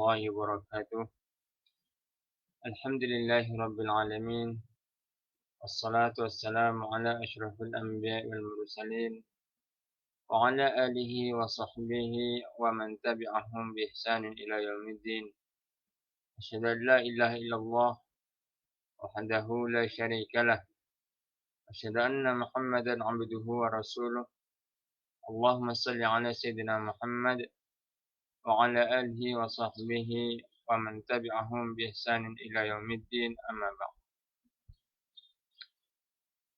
warahmatullahi wabarakatuh. Alhamdulillahi rabbil alamin. Wassalatu wassalamu ala asyrafil anbiya'i wal mursalin wa ala alihi wa sahbihi wa man tabi'ahum bi ihsanin ila yaumiddin. Asyhadu an la ilaha illallah wahdahu la syarika lah. Asyhadu anna Muhammadan 'abduhu wa rasuluh. Allahumma shalli ala sayyidina Muhammad wa ala alihi wa sahbihi wa man tabi'ahum bi ihsanin ila yaumiddin, amma ba'd.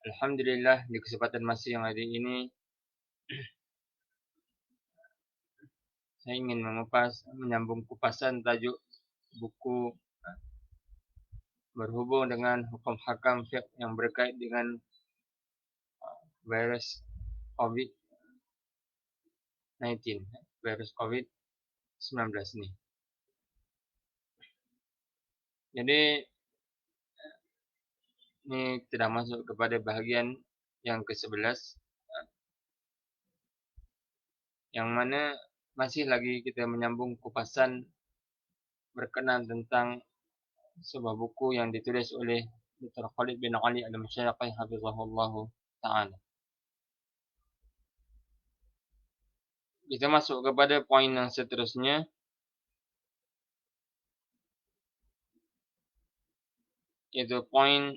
Alhamdulillah, di kesempatan masih yang hari ini saya ingin menyambung kupasan tajuk buku berhubung dengan hukum hakam fiqh yang berkait dengan virus COVID-19, virus COVID-19 ni. Jadi ini kita dah masuk kepada bahagian yang ke-11, yang mana masih lagi kita menyambung kupasan berkenaan tentang sebuah buku yang ditulis oleh Dr. Khalid bin Ali Al-Masyariqi hafizahullah ta'ala. Kita masuk kepada poin yang seterusnya, iaitu poin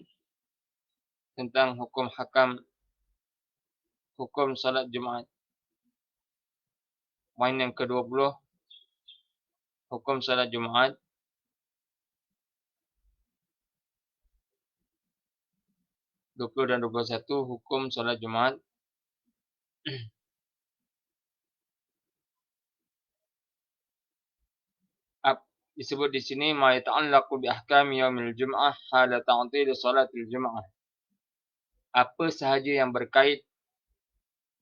tentang hukum hakam, hukum salat Jumaat. Poin yang ke-20, hukum salat Jumaat. Dan 21, hukum salat Jumaat. Disebut di sini ma yata'allaqu bi ahkami yaumil jum'ah hala ta'til salatil jum'ah. Apa sahaja yang berkait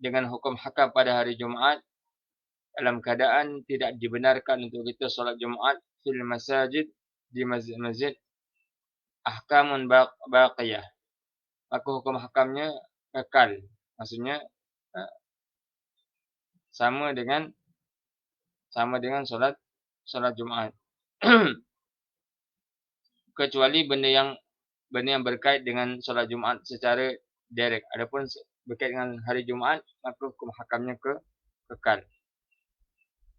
dengan hukum hakam pada hari Jumaat dalam keadaan tidak dibenarkan untuk kita solat Jumaat fil masajid, di masjid-masjid, ahkamun baqiyah. Maka hukum hakamnya kekal. Maksudnya sama dengan solat Jumaat. Kecuali benda yang berkait dengan solat Jumaat secara direct. Adapun berkait dengan hari Jumaat, maka hukum hakamnya kekal.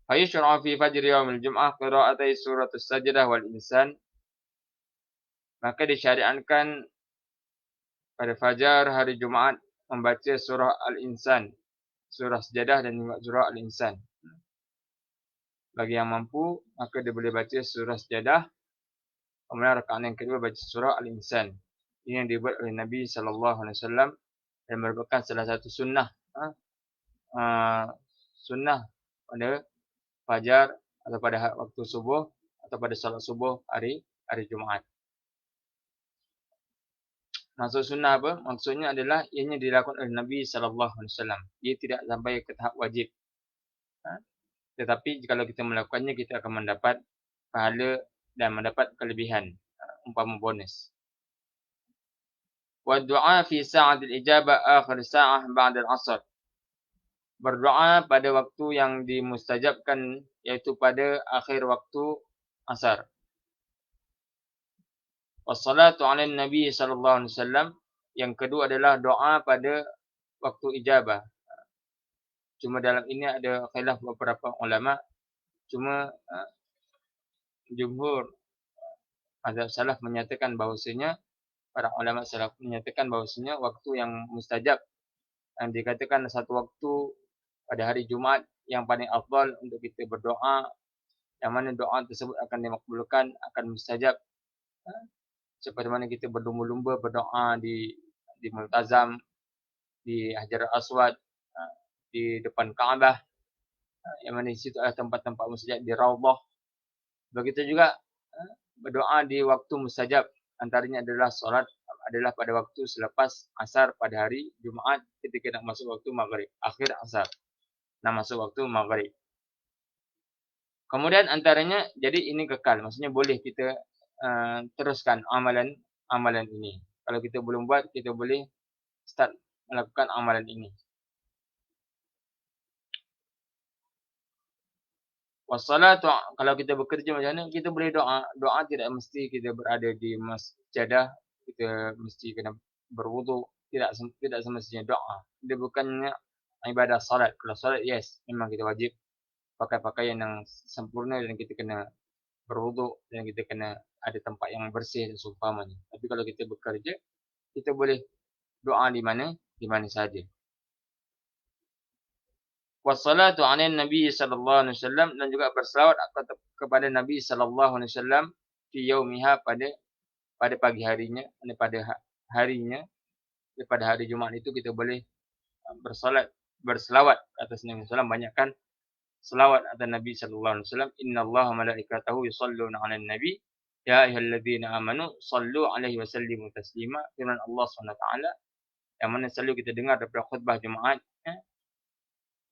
Fayushra fi fajri yaumil jum'ah qira'atai suratus sajdah wal insan. Maka disyariatkan pada fajar hari Jumaat membaca surah Al-Insan, surah Sajadah dan surah Al-Insan. Bagi yang mampu, maka dia boleh baca surah Sajadah. Kemudian rakaat yang kedua baca surah Al-Insan. Ini yang dibuat oleh Nabi SAW dan merupakan salah satu sunnah pada fajar atau pada waktu subuh atau pada salat subuh hari Jumaat. Maksud sunnah apa? Maksudnya adalah ianya dilakukan oleh Nabi SAW. Ia tidak sampai ke tahap wajib. Tetapi kalau kita melakukannya, kita akan mendapat pahala dan mendapat kelebihan, umpama bonus. Wa du'a fi sa'atil ijabah akhir sa'ah ba'da al-'asr. Berdoa pada waktu yang dimustajabkan, iaitu pada akhir waktu asar. Wassalatu 'ala Nabi sallallahu alaihi wasallam. Yang kedua adalah doa pada waktu ijabah. Cuma dalam ini ada khilaf beberapa ulama. Cuma jumhur mazhab salaf menyatakan bahawasanya, para ulama salaf menyatakan bahawasanya waktu yang mustajab, yang dikatakan satu waktu pada hari Jumaat yang paling afdal untuk kita berdoa, yang mana doa tersebut akan dimakbulkan, akan mustajab. Seperti mana kita berlumba-lumba berdoa di Multazam, di Hajar Aswad, di depan Kaabah, yang mana di situ adalah tempat-tempat mustajab, di Raudhah. Begitu juga berdoa di waktu mustajab, antaranya adalah pada waktu selepas asar pada hari Jumaat ketika nak masuk waktu maghrib, akhir asar nak masuk waktu maghrib. Kemudian antaranya, jadi ini kekal, maksudnya boleh kita teruskan amalan ini. Kalau kita belum buat, kita boleh start melakukan amalan ini. Wassalatu kalau kita bekerja macam mana, kita boleh doa. Doa tidak mesti kita berada di masjadah, kita mesti kena berwuduk, tidak semestinya doa. Dia bukannya ibadah salat. Kalau salat, yes, memang kita wajib pakai pakaian yang sempurna dan kita kena berwuduk dan kita kena ada tempat yang bersih dan seumpamanya. Tapi kalau kita bekerja, kita boleh doa di mana? Di mana saja. Wassalatu 'ala Nabi sallallahu alaihi wasallam dan juga berselawat kepada Nabi sallallahu alaihi wasallam fi yaumiha pada pagi harinya, pada harinya, pada hari Jumaat itu kita boleh berselawat atas Nabi sallallahu alaihi wasallam, banyakkan selawat atas Nabi sallallahu alaihi wasallam. Innallaha malaikatahu yusholluna 'alan nabi ya ayyuhalladzina amanu shallu 'alaihi wa sallimu taslima. Firman Allah Subhanahu wa taala yang mana selalu kita dengar daripada khutbah Jumaat,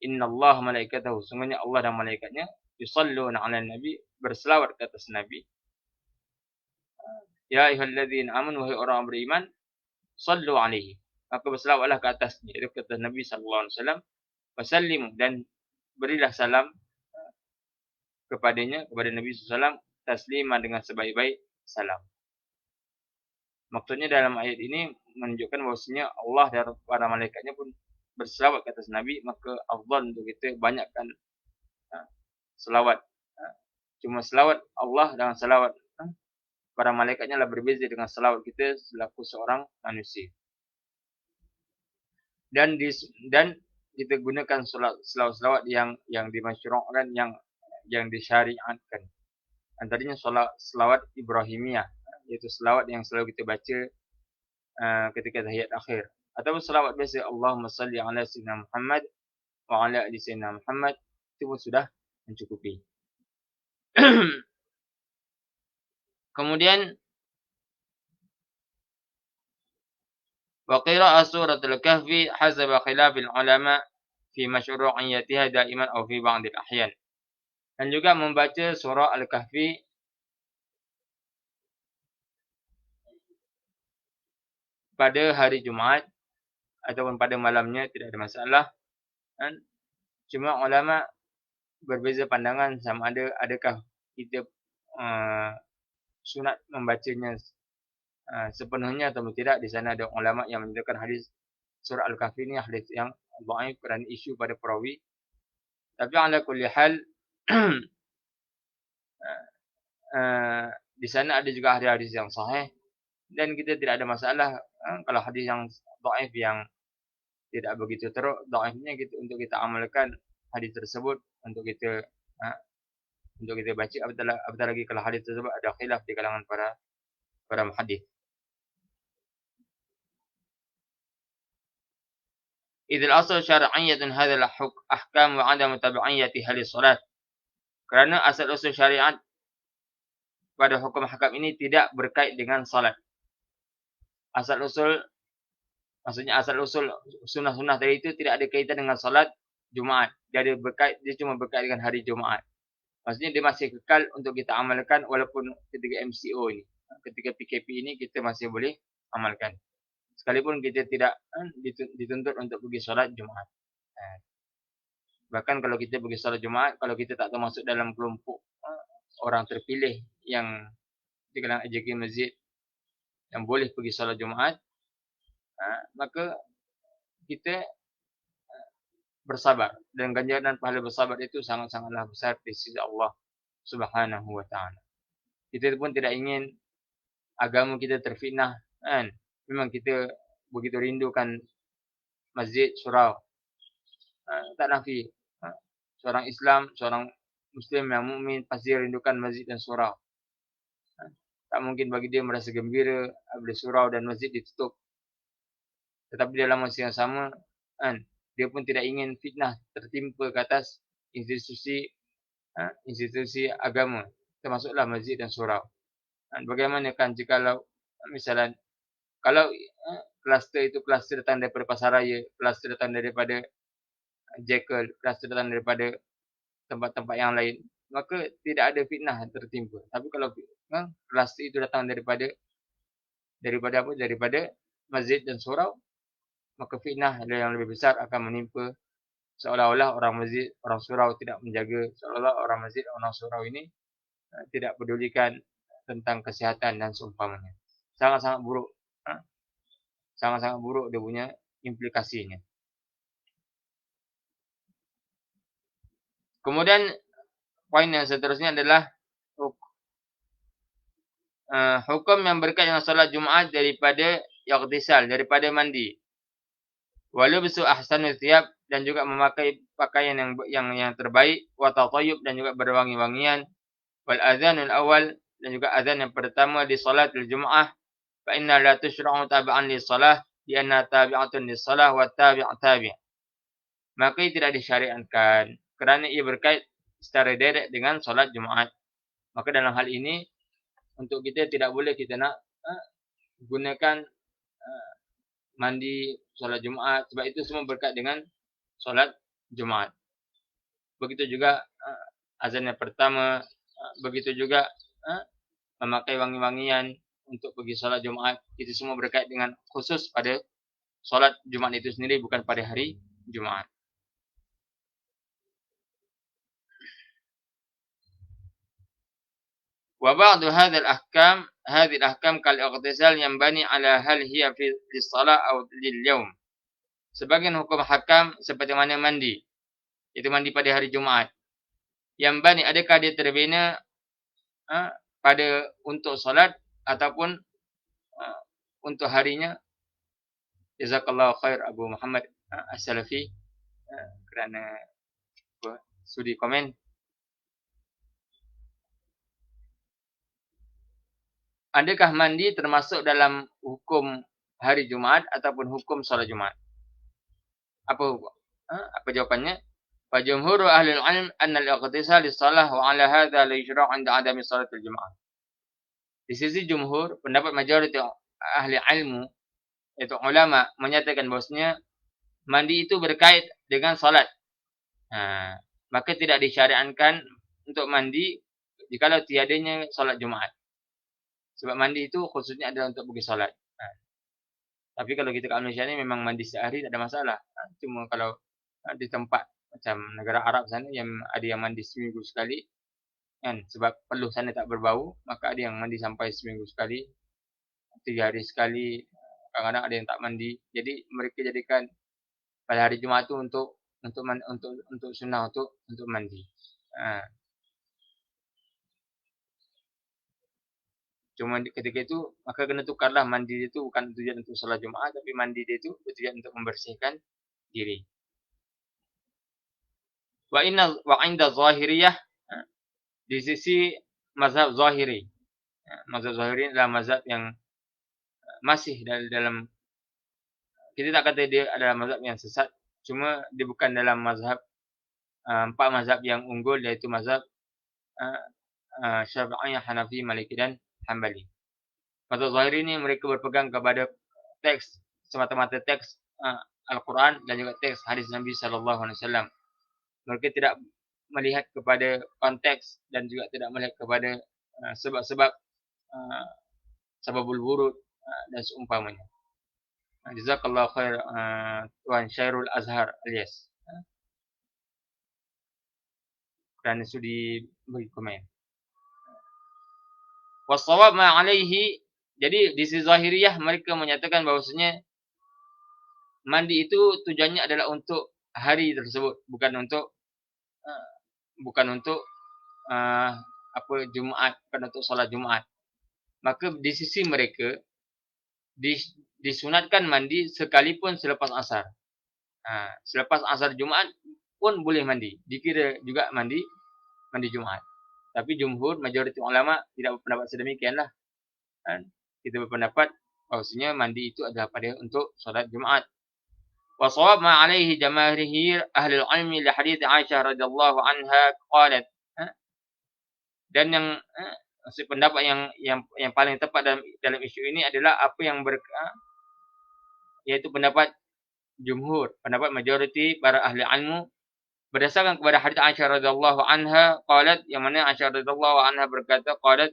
Innallaha malaikatahu, sungguhnya Allah dan malaikatnya, yusholluna 'alan nabi, berselawat ke atas Nabi. Ya ayyuhalladzina amanu, wahai orang beriman, shallu 'alaihi, maka berselawatlah ke atasnya, itu kata Nabi sallallahu alaihi wasallam, wasallimu, dan berilah salam kepadanya, kepada Nabi sallallahu alaihi wasallam, taslima, dengan sebaik-baik salam. Maksudnya dalam ayat ini menunjukkan bahwasanya Allah dan para malaikatnya pun berselawat ke atas Nabi, maka afdal untuk kita banyakkan selawat. Cuma selawat Allah dengan selawat para malaikatnya lah berbeza dengan selawat kita selaku seorang manusia. Dan kita gunakan selawat-selawat yang dimasyru'kan, yang disyariatkan. Antaranya selawat Ibrahimiyah, iaitu selawat yang selalu kita baca ketika tahiyat akhir. Atau selawat biasa, Allahumma salli ala sayyidina Muhammad wa ala ali sayyidina Muhammad, itu pun sudah mencukupi. Kemudian wa qira'ah suratul kahfi hasaba khilafil ulama fi masyru'iyyatiha daiman aw fi ba'dil ahyan. Dan juga membaca surah Al-Kahfi pada hari Jumaat ataupun pada malamnya tidak ada masalah. Cuma ulama berbeza pandangan sama adakah kita sunat membacanya sepenuhnya atau tidak. Di sana ada ulama yang menyebutkan hadis surah Al-Kahfi ini hadis yang dhaif kerana isu pada perawi. Tapi ala kulli hal di sana ada juga hadis-hadis yang sahih dan kita tidak ada masalah kalau hadis yang dhaif yang tidak begitu teruk, dhaifnya gitu untuk kita amalkan hadis tersebut, untuk kita baca, apatah lagi kalau hadis tersebut ada khilaf di kalangan para muhaddits. Idil asal syar'iyyatun hadzal ahkam wa 'adam tabi'iyyatiha lis-salat. Kerana asal usul syariat pada hukum-hukum ini tidak berkait dengan salat. Asal usul, maksudnya asal usul sunnah-sunnah tadi itu tidak ada kaitan dengan salat Jumaat. Dia cuma berkait dengan hari Jumaat. Maksudnya dia masih kekal untuk kita amalkan walaupun ketika MCO ini. Ketika PKP ini kita masih boleh amalkan. Sekalipun kita tidak dituntut untuk pergi salat Jumaat. Bahkan kalau kita pergi salat Jumaat, kalau kita tak termasuk dalam kelompok orang terpilih yang di kalangan AJK masjid yang boleh pergi salat Jumaat, maka kita bersabar, dan ganjaran pahala bersabar itu sangat-sangatlah besar di sisi Allah Subhanahu wa taala. Kita pun tidak ingin agama kita terfitnah, kan? Memang kita begitu rindukan masjid, surau. Tak nafi. Seorang Islam, seorang Muslim yang mukmin pasti rindukan masjid dan surau. Tak mungkin bagi dia merasa gembira apabila surau dan masjid ditutup. Tetapi dalam masa yang sama, dia pun tidak ingin fitnah tertimpa ke atas institusi agama, termasuklah masjid dan surau. Bagaimana kan jika misalnya kalau kluster itu kluster datang daripada pasaraya, kluster datang daripada Jekyll, kluster datang daripada tempat-tempat yang lain, maka tidak ada fitnah tertimpa. Tapi kalau kluster itu datang daripada masjid dan surau, maka fitnah yang lebih besar akan menimpa seolah-olah orang masjid, orang surau tidak menjaga, seolah-olah orang masjid, orang surau ini tidak pedulikan tentang kesehatan dan seumpamanya. Sangat-sangat buruk. Sangat-sangat buruk dia punya implikasinya. Kemudian poin yang seterusnya adalah hukum yang berkaitan dengan salat Jumaat daripada ightisal, daripada mandi. Walubsu ahsanu thiyab, dan juga memakai pakaian yang terbaik, wa tatayyub, dan juga berwangi-wangian, wal adzanul awal, dan juga azan yang pertama di salatul Jumaah, fa inna la tushra'u tab'an lis salah di anna tabi'atun lis salah wa tabi' tabi'. Maka tidak disyariatkan kerana ia berkait secara direct dengan solat Jumaat. Maka dalam hal ini untuk kita tidak boleh kita nak gunakan mandi solat Jumaat, sebab itu semua berkait dengan solat Jumaat. Begitu juga azan yang pertama, begitu juga memakai wangi-wangian untuk pergi solat Jumaat, itu semua berkait dengan khusus pada solat Jumaat itu sendiri, bukan pada hari Jumaat. Wa ba'du hadhihi al-ahkam kal-ightisal yanbani ala hal hiya fi lis-salah aw lil-yawm. Sebagian hukum hakam seperti mana mandi, itu mandi pada hari Jumaat. Yanbani, adakah dia terbina pada untuk solat ataupun untuk harinya? Jazakallahu khair Abu Muhammad As-Salafi kerana sudi komen. Adakah mandi termasuk dalam hukum hari Jumaat ataupun hukum solat Jumaat? Apa jawapannya? Fa jumhur ahli al-'ilm anna al-ightisal lis-salah wa 'ala hadha la yushra'u 'inda 'adami salatil Jumaat. Di sisi jumhur, pendapat majoriti ahli ilmu, yaitu ulama, menyatakan bahwasanya mandi itu berkait dengan salat. Maka tidak disyariatkan untuk mandi jikalau tiadanya salat Jumaat. Sebab mandi itu khususnya adalah untuk pergi salat. Tapi kalau kita kat Malaysia ni memang mandi sehari tak ada masalah. Cuma kalau di tempat macam negara Arab sana yang ada yang mandi seminggu sekali, kan, sebab peluh sana tak berbau, maka ada yang mandi sampai seminggu sekali, 3 hari sekali, kadang-kadang ada yang tak mandi. Jadi mereka jadikan pada hari Jumaat tu untuk sunnah untuk mandi. Cuma ketika itu maka kena tukarlah, mandi dia tu bukan tujuan untuk solat Jumaat, tapi mandi dia tu bertujuan untuk membersihkan diri. Wa 'inda Zahiriyah, di sisi mazhab Zahiri. Mazhab Zahiri adalah mazhab yang masih dalam, kita tak kata dia adalah mazhab yang sesat, cuma dia bukan dalam mazhab 4 mazhab yang unggul, iaitu mazhab Syafi'i, Hanafi, Maliki dan Hanbali. Mazhab Zahiri ni mereka berpegang kepada teks, semata-mata teks Al-Quran dan juga teks hadis Nabi SAW. Mereka tidak melihat kepada konteks dan juga tidak melihat kepada sebab-sebab sababul wurud dan seumpamanya. Jazakallahu khair Tuan Syairul Azhar alias kerana sudi bagi komen. Wasawab ma alaihi, jadi di sisi Zahiriyah mereka menyatakan bahawasanya mandi itu tujuannya adalah untuk hari tersebut, bukan untuk Jumaat, bukan untuk solat Jumaat. Maka di sisi mereka disunatkan mandi sekalipun selepas asar. Selepas asar Jumaat pun boleh mandi, dikira juga mandi Jumaat. Tapi jumhur, majoriti ulama tidak berpendapat sedemikianlah. Kita berpendapat bahawasanya mandi itu adalah pada untuk solat Jumaat. Wa shawab ma alaihi jamaahir ahli al-'ilmi li hadits Aisyah radhiyallahu anha qalat. Dan yang pendapat yang paling tepat dalam isu ini adalah apa yang yaitu pendapat jumhur, pendapat majoriti para ahli ilmu berdasarkan kepada hadits Aisyah radhiyallahu anha qalat, yang mana Aisyah radhiyallahu anha berkata, qalat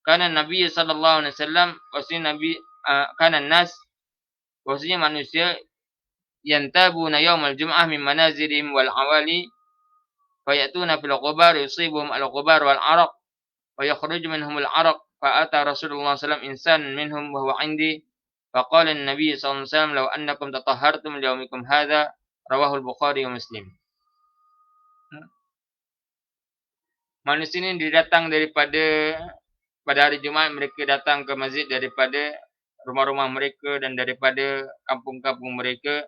kana Nabi sallallahu alaihi wasallam, wasnya Nabi kana nas, wasnya manusia yantabuna yawmal jum'ah min manazilihim wal awali fayatuna fil ghubar yusibuhum al ghubar wal araq wa yakhruju minhum al araq fa ata Rasulullah sallallahu alaihi wasallam insan minhum wa huwa 'indi faqala an-nabiy sallallahu alaihi wasallam law annakum tatahhartum li yawmikum hadha rawahu al-Bukhari wa Muslim. Manusia ini didatang daripada pada hari Jumaat, mereka datang ke masjid daripada rumah-rumah mereka dan daripada kampung-kampung mereka.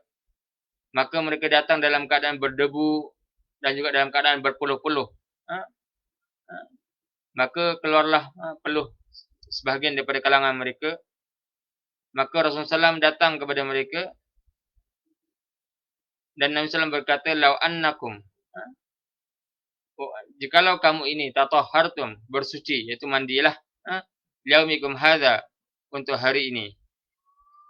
Maka mereka datang dalam keadaan berdebu dan juga dalam keadaan berpeluh-peluh. Maka keluarlah peluh sebahagian daripada kalangan mereka. Maka Rasulullah SAW datang kepada mereka dan Nabi SAW berkata, "Lau annakum, jikalau kamu ini tatahhartum, bersuci, iaitu mandilah, liaumikum hadza, untuk hari ini,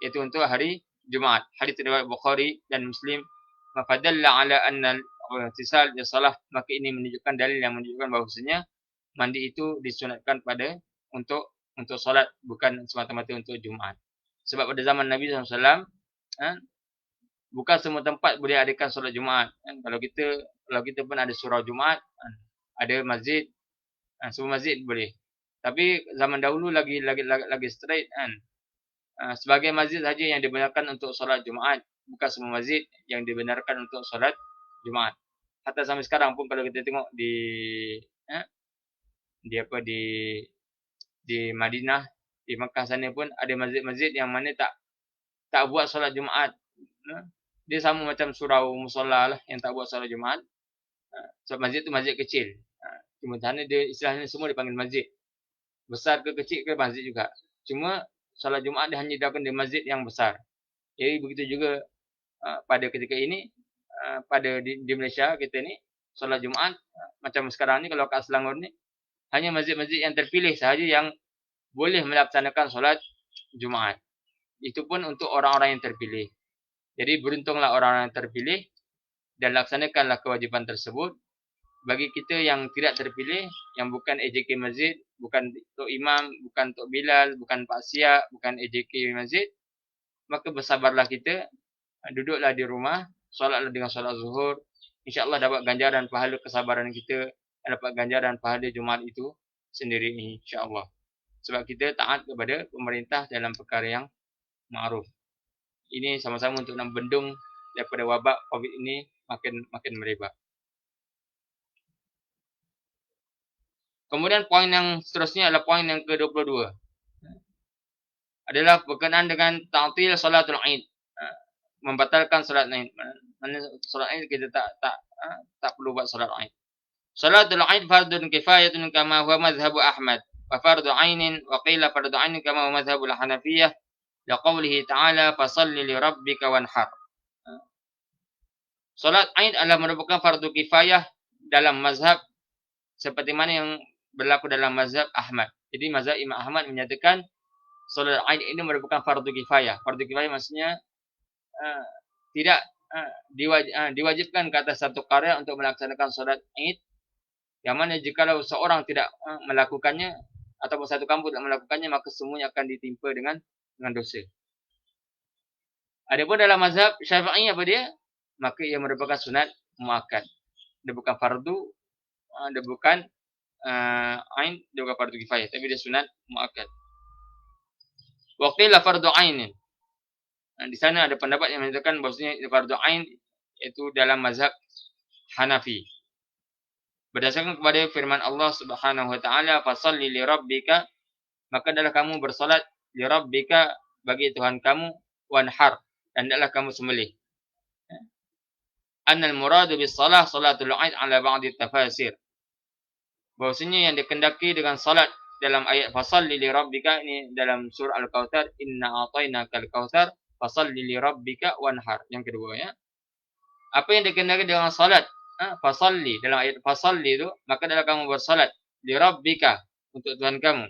iaitu untuk hari Jumaat." Hadis riwayat Bukhari dan Muslim. Maka dalla ala anna al-ihtisal li salah, maka ini menunjukkan dalil yang menunjukkan bahwasanya mandi itu disunatkan pada untuk solat, bukan semata-mata untuk Jumaat. Sebab pada zaman Nabi SAW, bukan semua tempat boleh adakan solat Jumaat. Kalau kita pun ada surau Jumaat, ada masjid, semua masjid boleh. Tapi zaman dahulu lagi straight kan. Sebagai masjid saja yang dibenarkan untuk solat Jumaat, bukan semua masjid yang dibenarkan untuk solat Jumaat. Hatta sampai sekarang pun kalau kita tengok di Madinah, di Makkah sana pun ada masjid-masjid yang mana tak buat solat Jumaat. Dia sama macam surau musola lah yang tak buat solat Jumaat. Sebab masjid tu masjid kecil. Cuma sana dia istilahnya semua dipanggil masjid. Besar ke kecil ke masjid juga. Cuma solat Jumaat dia hanya dilakukan di masjid yang besar. Jadi begitu juga pada ketika ini, di Malaysia kita ni, solat Jumaat macam sekarang ni kalau kat Selangor ni, hanya masjid-masjid yang terpilih sahaja yang boleh melaksanakan solat Jumaat. Itu pun untuk orang-orang yang terpilih. Jadi beruntunglah orang-orang yang terpilih dan laksanakanlah kewajipan tersebut. Bagi kita yang tidak terpilih, yang bukan AJK masjid, bukan Tok Imam, bukan Tok Bilal, bukan Pak Sia, bukan AJK masjid, maka bersabarlah kita, duduklah di rumah, solatlah dengan solat zuhur. InsyaAllah dapat ganjaran pahala kesabaran kita, dapat ganjaran pahala Jumaat itu sendiri insyaAllah. Sebab kita taat kepada pemerintah dalam perkara yang ma'ruf. Ini sama-sama untuk membendung daripada wabak COVID ini makin merebak. Kemudian poin yang seterusnya adalah poin yang ke-22. Adalah berkenaan dengan ta'til salatul Aid. Membatalkan salat Aid. Mana salat Aid kita tak perlu buat salat Aid. Salatul Aid fardun kifayatun kama huwa madhhabu Ahmad. Wa fardu ainin wa qila fardu ainin kama huwa madhhabul Hanafiyah. Liqaulihi ta'ala fasalli li rabbika wanhar. Salat Aid adalah merupakan fardu kifayah dalam mazhab seperti mana yang berlaku dalam mazhab Ahmad. Jadi mazhab Imam Ahmad menyatakan salat Aid ini merupakan fardu kifayah. Fardu kifayah maksudnya tidak diwajibkan ke atas satu qarya untuk melaksanakan salat Aid. Yang mana jikalau seorang tidak melakukannya atau satu kampung tidak melakukannya, maka semuanya akan ditimpa dengan dosa. Adapun dalam mazhab Syafi'i apa dia? Maka ia merupakan sunat muakkad. Dia bukan fardu, dia bukan ain, dia bukan fardu kifayah, tapi dia sunat muakkad. Wa qila fardu ainin. Di sana ada pendapat yang menyatakan bahwasanya fardu ain itu dalam mazhab Hanafi. Berdasarkan kepada firman Allah Subhanahu wa taala, "Fashalli li rabbika", maka adalah kamu bersalat li rabbika, bagi Tuhan kamu, wanhar, dan hendaklah kamu sembelih. Annal muradu bis salah salatul Aid ala ba'di tafasir. Bahwasanya yang dikendaki dengan salat dalam ayat fashalli li rabbika ini dalam surah Al-Kautsar, inna a'tainakal kautsar fashalli li rabbika wanhar. Yang kedua ya. Apa yang dikendaki dengan salat? Fasalli, dalam ayat fasalli itu, maka adalah kamu bersalat li rabbika, untuk Tuhan kamu,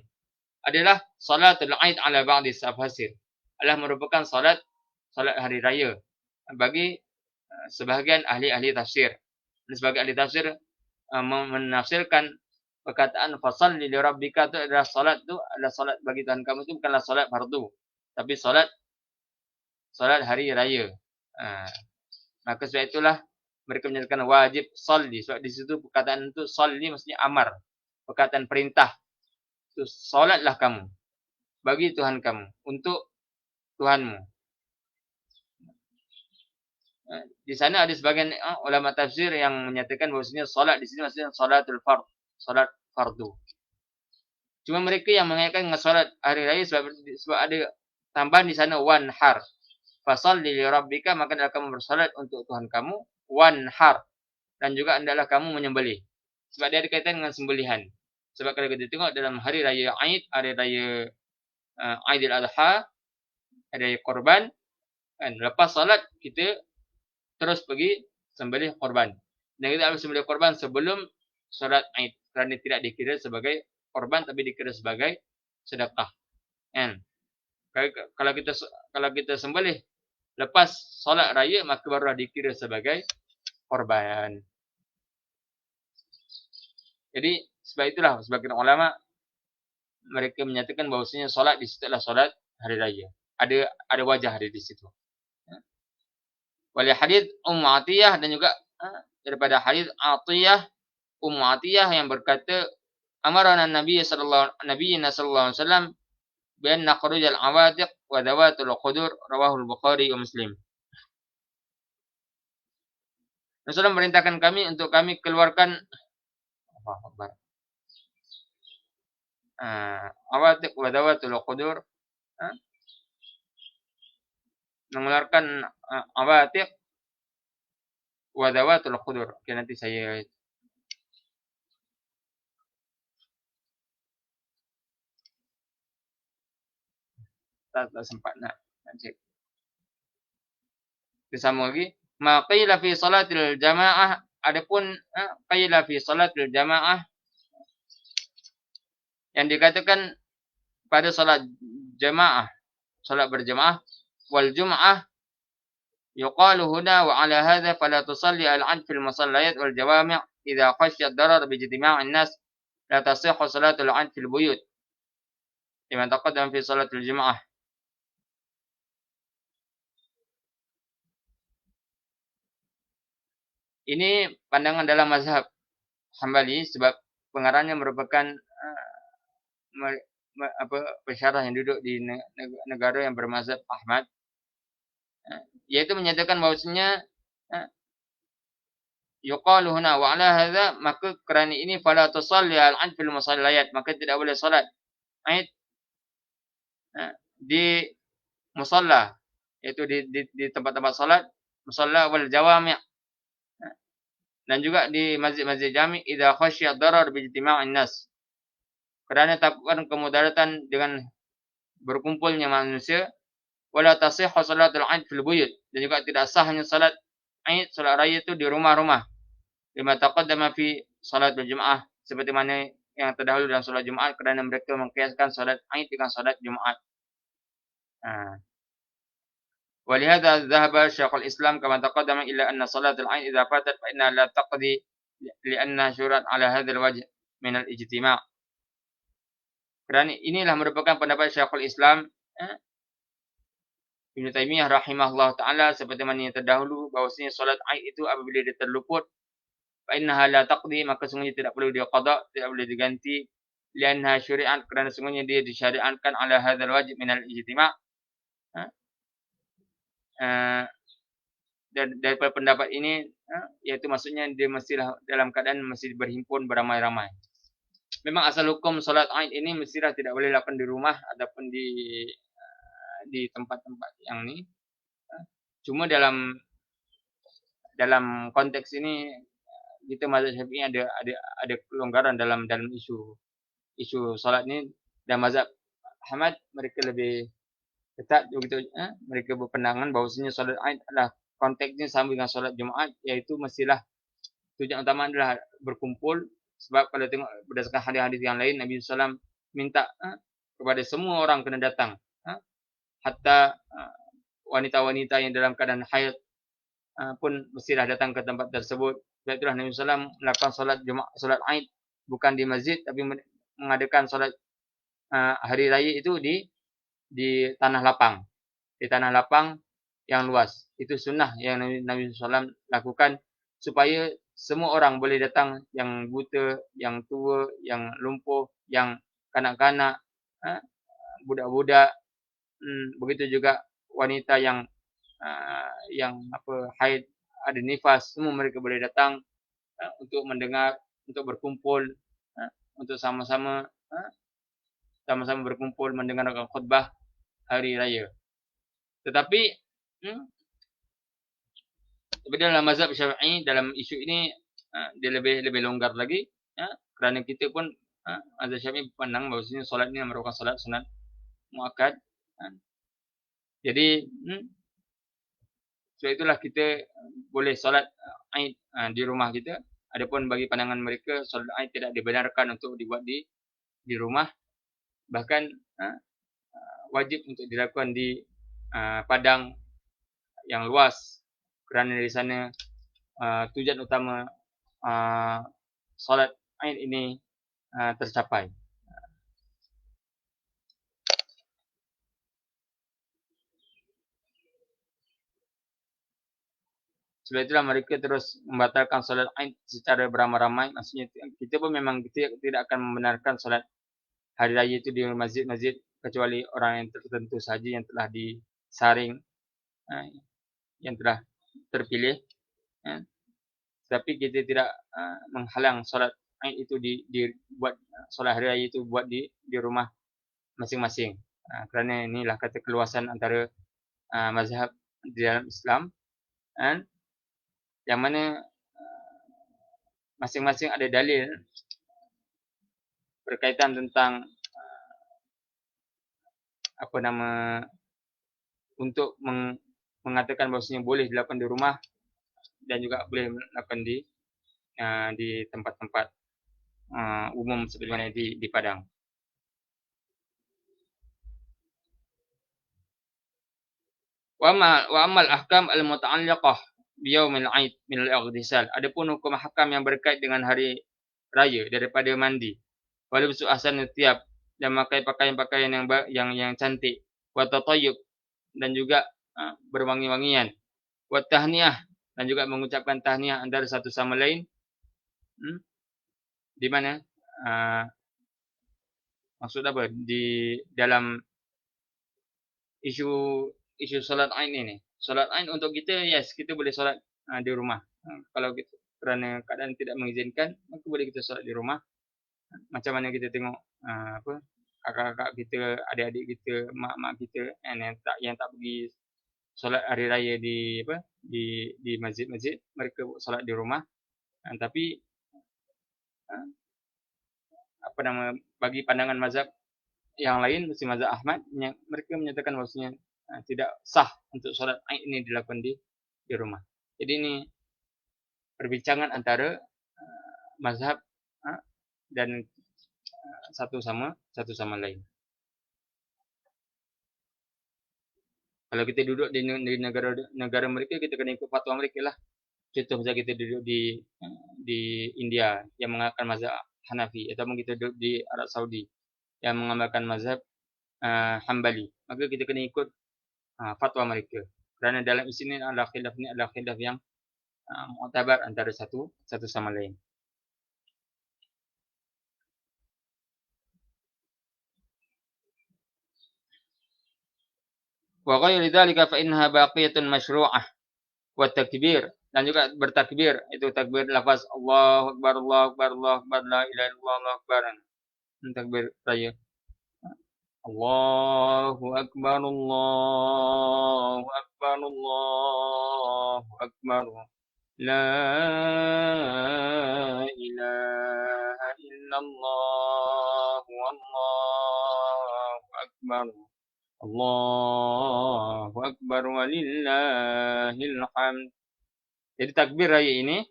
adalah salatul Aid ala ba'di tafasir, adalah merupakan salat hari raya bagi sebahagian ahli tafsir. Dan sebagai ahli tafsir menafsirkan perkataan fasalli li rabbika itu adalah salat bagi Tuhan kamu, itu bukanlah salat fardu, tapi salat hari raya. Maka sebab itulah mereka menyatakan wajib salli. Sebab di situ perkataan itu salli maksudnya amar. Perkataan perintah. Itu solatlah kamu. Bagi Tuhan kamu. Untuk Tuhanmu. Di sana ada sebagian ulama tafsir yang menyatakan bahwasanya solat di sini maksudnya salatul fard. Solat fardu. Cuma mereka yang mengaitkan dengan solat hari raya sebab ada tambahan di sana wanhar. Fasalli li rabbika, maka hendaklah kamu bersalat untuk Tuhan kamu, wanhar, dan juga hendaklah kamu menyembelih. Sebab dia ada kaitan dengan sembelihan. Sebab kalau kita tengok dalam hari raya Aid, hari raya Aidil Adha, hari raya korban, kan, lepas salat kita terus pergi sembelih korban. Dan kita harus sembelih korban sebelum salat Aid, kerana tidak dikira sebagai korban tapi dikira sebagai sedekah. Kan? Kalau kita sembelih lepas solat raya, maka barulah dikira sebagai korban. Jadi sebab itulah sebagian ulama mereka menyatakan bahawasanya solat di situ adalah solat hari raya. Ada wajah hari di situ. Wali hadis Ummu Atiyah dan juga daripada hadis Ummu Atiyah yang berkata, amarana Nabi sallallahu alaihi wasallam bi an nakhrujal awatiq wa dawatul qudur, rawahul Bukhari wa Muslim. Rasulullah memerintahkan kami untuk kami keluarkan awatiq wa dawatul qudur, mengeluarkan awatiq wa dawatul qudur. Oke, nanti saya tak sempat nak cek. Disambung lagi, ma qila fi salatil jamaah, adapun qila fi salatil jamaah yang dikatakan pada salat jamaah, salat berjamaah, wal jum'ah yuqalu huna wa ala hadha fala tusalli al-'ad fil musallayat wal jawami' idza khashiya ad-darar bi ijtima'in nas la tasihhu salatul 'ad fil buyut lima taqaddama fi salatil jamaah. Ini pandangan dalam mazhab Hambali sebab pengarangnya merupakan pensyarah yang duduk di negara yang bermazhab Ahmad, yaitu menyatakan bahawasanya yuqalu huna wa ala hadza, maka kerana ini fala tusalli al-'ad fil musallayat, maka tidak boleh salat Aid di musalla, iaitu di tempat-tempat salat, musalla wal jawami' dan juga di masjid-masjid jami' idza khasyiya darar bi ijtima'in nas, kerana takutkan kemudaratan dengan berkumpulnya manusia, wala tasihhu salatul 'id fil buyut, dan juga tidak sahnya salat Aid, salat raya itu di rumah-rumah, lima taqaddama fi salatul jumu'ah, seperti mana yang terdahulu dalam salat Jumaat, kerana mereka mengkiaskan salat Aid dengan salat Jumaat. ولهذا ذهب شيخ الإسلام كما تقدم إلى أن صلاة العين إذا فاتت فإنها لا تقضي لأنها شرعت على هذا الوجه من الاجتماع. Kerana inilah merupakan pendapat Syekhul Islam Ibnu Taimiyah rahimahullah taala, seperti mana yang terdahulu bahawasanya solat Aid itu apabila dia terluput, fa innaha la taqdi, maka sungguhnya tidak perlu dia qada, tidak boleh diganti, lianha syari'at, kerana sungguhnya dia disyariatkan ala hadzal wajib min al-ijtima'. Dan daripada pendapat ini, iaitu maksudnya dia mestilah dalam keadaan mesti berhimpun beramai-ramai. Memang asal hukum solat Aid ini mestilah tidak boleh dilakukan di rumah ataupun di tempat-tempat yang ni. Cuma dalam konteks ini kita mazhab Syafi'i ada kelonggaran dalam isu solat ni, dan mazhab Ahmad mereka lebih ketat begitu. Mereka berpandangan bahawasanya solat Aid adalah konteksnya sama dengan solat Jumaat, iaitu mestilah tujuan utama adalah berkumpul. Sebab kalau tengok berdasarkan hadis-hadis yang lain, Nabi SAW minta kepada semua orang kena datang, hatta wanita-wanita yang dalam keadaan haid pun mestilah datang ke tempat tersebut. Sebab itulah Nabi SAW melakukan solat Aid bukan di masjid, tapi mengadakan solat hari raya itu di tanah lapang. Di tanah lapang yang luas. Itu sunnah yang Nabi SAW lakukan supaya semua orang boleh datang, yang buta, yang tua, yang lumpuh, yang kanak-kanak, budak-budak, begitu juga wanita yang haid, ada nifas, semua mereka boleh datang untuk mendengar, untuk berkumpul, untuk sama-sama berkumpul mendengarkan khutbah hari raya. Tetapi dalam mazhab Syafi'i, dalam isu ini dia lebih longgar lagi, kerana kita pun mazhab Syafi'i pandang bahawasanya solat ini merupakan solat sunat muakkad. Jadi sebab itulah kita boleh solat Aid di rumah kita. Adapun bagi pandangan mereka, solat Aid tidak dibenarkan untuk dibuat di rumah. Bahkan wajib untuk dilakukan di padang yang luas, kerana di sana tujuan utama solat Aid ini tercapai. Sebab itulah mereka terus membatalkan solat Aid secara beramai-ramai. Maksudnya kita pun memang tidak akan membenarkan solat hari raya itu di masjid-masjid, kecuali orang yang tertentu saja yang telah disaring, yang telah terpilih. Tapi kita tidak menghalang solat Aid itu dibuat, solat hari raya itu buat di rumah masing-masing. Kerana inilah kata keluasan antara mazhab di dalam Islam, yang mana masing-masing ada dalil berkaitan tentang untuk mengatakan bahawasanya boleh dilakukan di rumah dan juga boleh dilakukan di tempat-tempat umum seperti mana di padang. Wa amal ahkam al-muta'alliqah biyaumil Aid min al-ightisal. Adapun hukum hakam yang berkait dengan hari raya daripada mandi, walubsu ahsan tiap, dan memakai pakaian-pakaian yang cantik, wa tatayyub, dan juga berwangi-wangian, wa tahniah, dan juga mengucapkan tahniah antara satu sama lain. Di mana maksud apa di dalam isu solat Aid ini? Solat Aid untuk kita, yes, kita boleh solat di rumah. Kalau kita kerana keadaan tidak mengizinkan, maka boleh kita solat di rumah. Macam mana kita tengok kakak-kakak kita, adik-adik kita, mak-mak kita yang tak pergi solat hari raya di masjid-masjid, mereka solat di rumah. Tapi bagi pandangan mazhab yang lain, mesti mazhab Ahmad, mereka menyatakan bahawasanya tidak sah untuk solat Aid ini dilakukan di rumah. Jadi ini perbincangan antara mazhab dan satu sama lain. Kalau kita duduk di negara mereka, kita kena ikut fatwa mereka lah. Contoh misalnya kita duduk di India yang mengamalkan mazhab Hanafi, ataupun kita duduk di Arab Saudi yang mengamalkan mazhab Hambali, maka kita kena ikut fatwa mereka. Kerana dalam isu ini adalah khilaf yang mu'tabar antara satu sama lain. Wa ghairi dzalika fa innaha baqiyatun masyru'ah wa takbir, dan juga bertakbir, itu takbir lafaz Allahu akbar, Allahu akbar, Allahu akbar, la ilaha illallah, Allahu akbar. Takbir raya. Allahu akbar, Allahu akbar, Allahu akbar. La ilaha illallah, Allahu akbar. Allahu akbar walillahil hamd. Jadi takbir raya ini,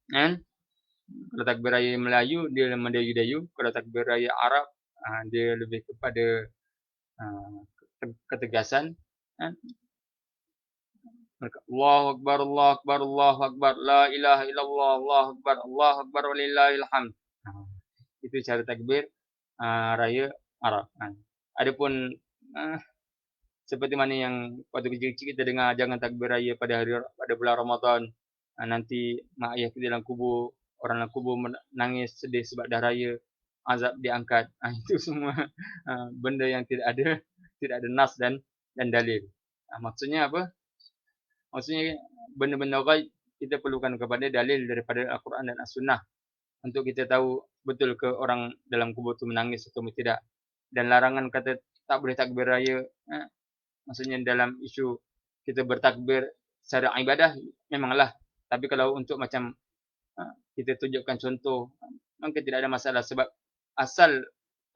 kalau takbir raya Melayu dia mendayu-dayu, kalau takbir raya Arab dia lebih kepada ketegasan. Allahu akbar, Allahu akbar, Allahu akbar, la ilaha illallah, Allahu akbar walillahil hamd. Itu cara takbir raya Arab. Adapun Seperti mana yang waktu kecil-kecil kita dengar jangan takbir raya pada bulan Ramadan. Nanti mak ayah kita dalam kubur, orang dalam kubur menangis sedih sebab dah raya, azab diangkat. Itu semua benda yang tidak ada nas dan dalil. Maksudnya apa? Maksudnya benda-benda ghaib kita perlukan kepada dalil daripada Al-Quran dan As-Sunnah untuk kita tahu betul ke orang dalam kubur tu menangis atau tidak. Dan larangan kata tak boleh takbir raya, maksudnya dalam isu kita bertakbir secara ibadah memanglah, tapi kalau untuk macam kita tunjukkan contoh, maka tidak ada masalah sebab asal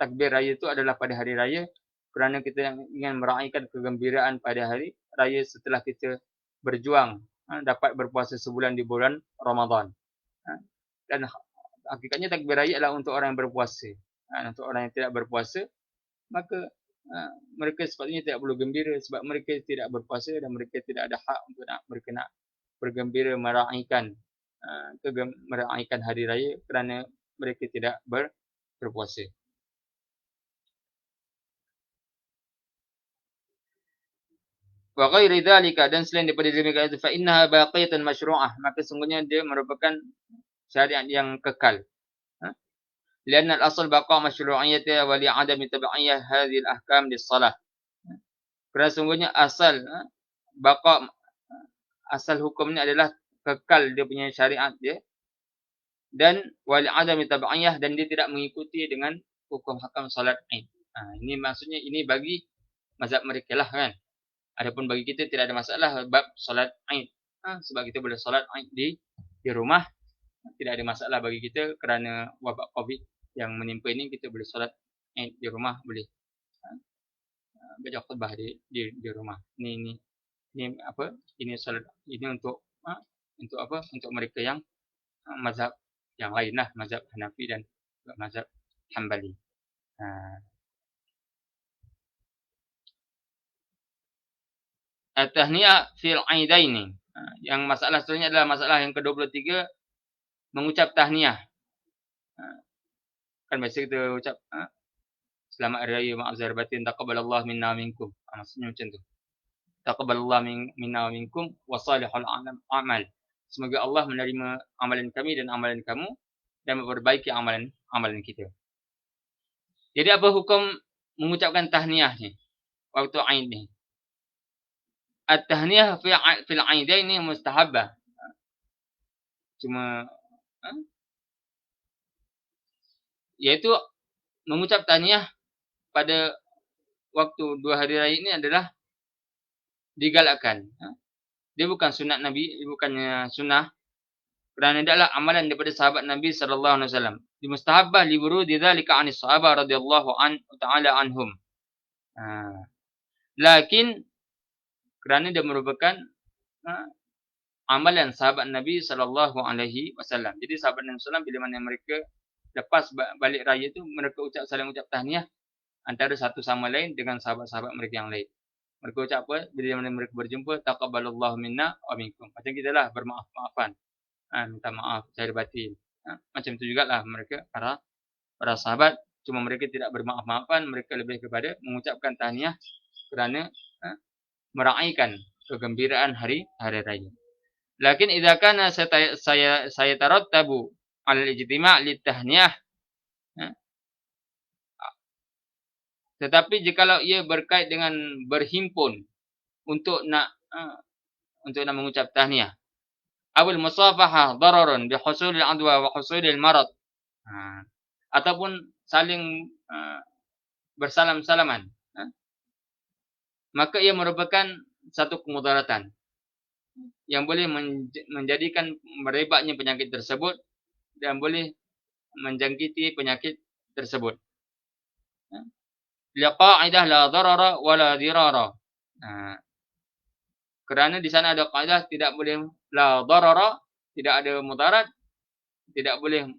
takbir raya itu adalah pada hari raya kerana kita ingin meraihkan kegembiraan pada hari raya setelah kita berjuang dapat berpuasa sebulan di bulan Ramadan. Dan hakikatnya takbir raya adalah untuk orang yang berpuasa. Untuk orang yang tidak berpuasa, maka mereka sepatutnya tidak perlu gembira sebab mereka tidak berpuasa dan mereka tidak ada hak untuk mereka nak bergembira meraihkan hari raya kerana mereka tidak berpuasa. Wa ghairi dzalika, dan selain daripada demikian itu fa innaha baqiyatan masyru'ah, maka sungguhnya dia merupakan syariat yang kekal. Lianna al-asl baqa' masyru'iyyatiha wa li'adami tab'iyyah hadhihi al-ahkam lis-salah. Kerana sungguhnya asal baqa' asal hukumnya adalah kekal dia punya syariat dia, dan wa li'adami tab'iyyah, dan dia tidak mengikuti dengan hukum hakam solat Aid. Ini maksudnya ini bagi mazhab mereka lah kan. Adapun bagi kita tidak ada masalah bab solat Aid. Sebab kita boleh solat Aid di rumah. Tidak ada masalah bagi kita kerana wabak Covid yang menimpa ini, kita boleh solat Aid di rumah, boleh baca khutbah di rumah. Ini apa? Ini solat ini untuk apa? Untuk mereka yang mazhab yang lain lah, mazhab Hanafi dan mazhab Hanbali. At-tahniyah fil aidaini. Yang masalah seterusnya adalah masalah yang ke-23, mengucap tahniyah. Kan biasa kita ucap selamat hari raya, maaf zahir batin, taqabbalallahu minna wa minkum. Maksudnya macam tu. Taqabbalallahu minna wa minkum wa salihul a'mal. Semoga Allah menerima amalan kami dan amalan kamu dan memperbaiki amalan kita. Jadi apa hukum mengucapkan tahniyah ni waktu Aid ni? At-tahniyah fil aidain ni mustahabbah. Cuma iaitu mengucap tahniyah pada waktu dua hari raya ini adalah digalakkan. Dia bukan sunat Nabi, bukannya sunnah. Kerana adalah amalan daripada sahabat Nabi sallallahu alaihi wasallam. Di mustahabbah li wurudi dzalika anis sahabat radhiyallahu ta'ala anhum. Lakin kerana dia merupakan amalan sahabat Nabi sallallahu alaihi wasallam. Jadi sahabat Nabi sallallahu bila mana mereka lepas balik raya tu, mereka saling ucap tahniyah antara satu sama lain dengan sahabat-sahabat mereka yang lain. Mereka ucap apa? Bila mana mereka berjumpa, taqabbalallahu minna wa minkum. Macam kita lah, bermaaf-maafan. Minta maaf zahir batin. Macam tu jugalah mereka para sahabat, cuma mereka tidak bermaaf-maafan, mereka lebih kepada mengucapkan tahniyah kerana meraihkan kegembiraan hari raya. Lakin idza kana saya tarattabu al-ijtima' lit-tahniyah, tetapi jikalau ia berkait dengan berhimpun untuk nak mengucap tahniyah, awil musafaha dararun bi husulil adwa wa husulil marad, ataupun saling bersalam-salaman, maka ia merupakan satu kemudaratan yang boleh menjadikan merebaknya penyakit tersebut dan boleh menjangkiti penyakit tersebut. Liqa'idah la darara wa la dirara. Kerana di sana ada kaedah tidak boleh la darara, tidak ada mudarat, tidak boleh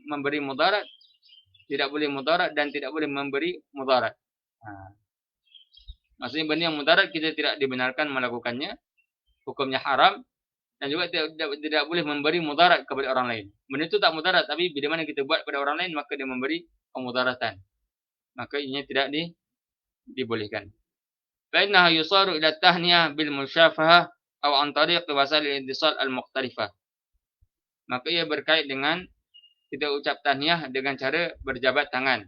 memberi mudarat, tidak boleh mudarat dan tidak boleh memberi mudarat. Maksudnya benda yang mudarat kita tidak dibenarkan melakukannya, hukumnya haram, dan juga tidak boleh memberi mudarat kepada orang lain. Benda itu tak mudarat, tapi bila mana kita buat kepada orang lain maka dia memberi kemudaratan. Maka ini tidak dibolehkan. فإنها يصار إلى التهنئة بالمشافهة أو عن طريق وسائل الاتصال المختلفة. Maka ia berkait dengan kita ucap tahniah dengan cara berjabat tangan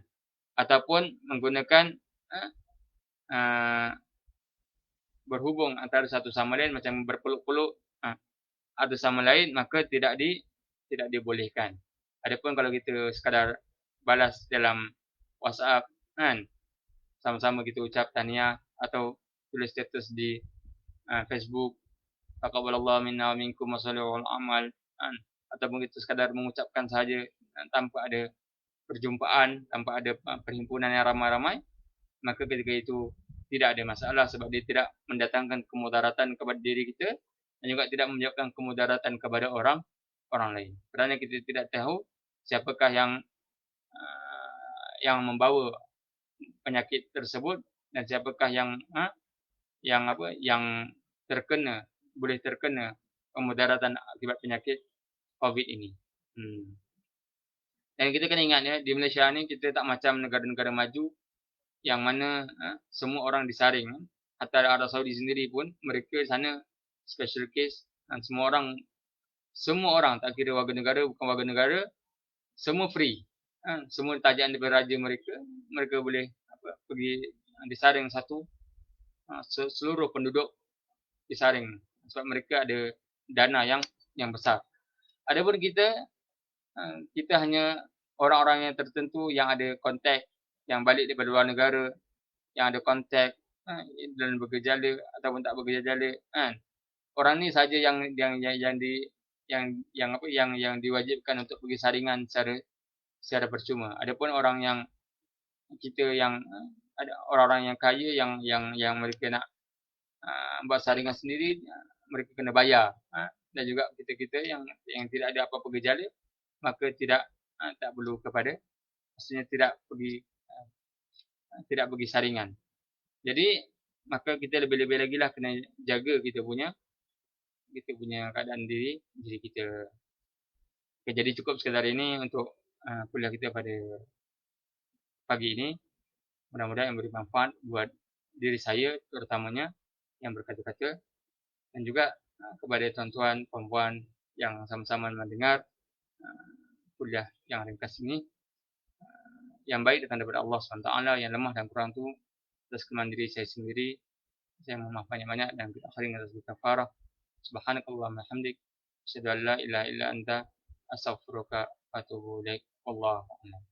ataupun menggunakan berhubung antara satu sama lain macam berpeluk-peluk atau sama lain, maka tidak dibolehkan. Adapun kalau kita sekadar balas dalam WhatsApp kan, sama-sama kita ucap tahniah atau tulis status di Facebook, taqabbalallahu minna wa minkum wa salihul amal kan, ataupun kita sekadar mengucapkan sahaja tanpa ada perjumpaan, tanpa ada perhimpunan yang ramai-ramai, maka ketika itu tidak ada masalah sebab dia tidak mendatangkan kemudaratan kepada diri kita dan juga tidak menyebabkan kemudaratan kepada orang lain. Kerana kita tidak tahu siapakah yang membawa penyakit tersebut dan siapakah yang boleh terkena kemudaratan akibat penyakit COVID ini. Dan kita kena ingat ya, di Malaysia ni kita tak macam negara-negara maju yang mana semua orang disaring. Hatta Arab Saudi sendiri pun mereka sana special case dan semua orang tak kira warga negara bukan warga negara, semua free. Semua tajaan daripada raja mereka boleh pergi disaring satu, seluruh penduduk disaring sebab mereka ada dana yang besar. Adapun kita hanya orang-orang yang tertentu yang ada kontak, yang balik daripada luar negara, yang ada kontak dan bergejala ataupun tak bergejala kan. Orang ni saja yang diwajibkan untuk pergi saringan secara percuma. Adapun orang yang ada orang-orang yang kaya yang mereka nak buat saringan sendiri, mereka kena bayar. Dan juga kita yang tidak ada apa-apa gejala, maka tak perlu maksudnya tidak pergi saringan. Jadi maka kita lebih-lebih lagi lah kena jaga kita punya keadaan diri kita. Okay, jadi cukup sekadar ini untuk kuliah kita pada pagi ini. Mudah-mudahan yang beri manfaat buat diri saya terutamanya yang berkata-kata dan juga kepada tuan-tuan, puan-puan yang sama-sama mendengar kuliah yang ringkas ini. Yang baik datang daripada Allah SWT, yang lemah dan kurang itu atas kelemahan diri saya sendiri. Saya mohon maaf banyak-banyak dan kita akhiri atas kafarah. Subhanakallahumma hamdik, asyhadu an la ilaha illa anta, astaghfiruka wa atubu ilaik. Wallahu a'lam.